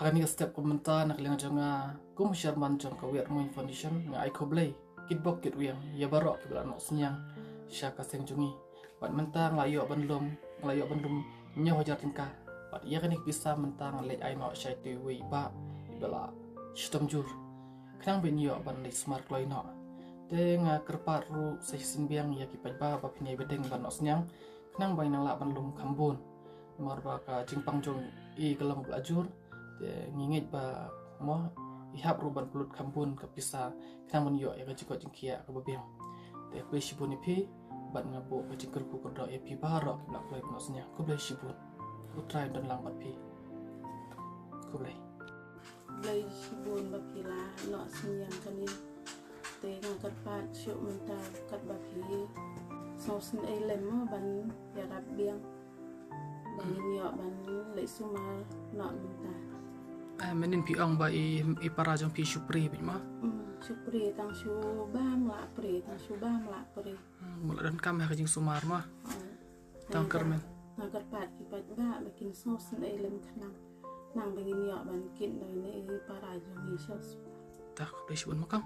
Hakani ka step komentar nak liang jonga kum sharman jong ka wer mo information nga ai khoblei kitbok kit wiang ya barok ki bla nohsynniang syaka seng jungi pat mentang layo banlum nyo hajar tyngka pat ya kanik bisa mentang le ai no syai tu wi ba bela stom jur knang ben yo ban le smart loi no te nga kerpat ru sesin biang ya ki ba pinai bedeng ban nohsynniang knang bai nang la banlum kambun mar ba ka jingpang jong I kelam belajur te ngingit ba mo ihap ruban pulut kambun ke pisa knang men yo ya ka jikot jingkia ke biang te play shibun ipi bat ngabo ke jingker ku kodok ya pi barok ki blak play nohsynniang ku play shibun ku try dan lang bat pi ku play shibun ba pila nohsynniang kani te ngakat pat syuk mentar kat ba pi sosin ai lem ban iarap biang bangin yo ban le sumar nak mentar menin pi ong ba I para jong pi supri bi ma supri tang shwa la pri tang shwa la pri mula dan kam ha jing sumar ma tang kermen ngakat pat ki pat ba bikin sosin ai lem khnang nang bangin yo ban kin dai ne para jong ni sos tak play shibun makang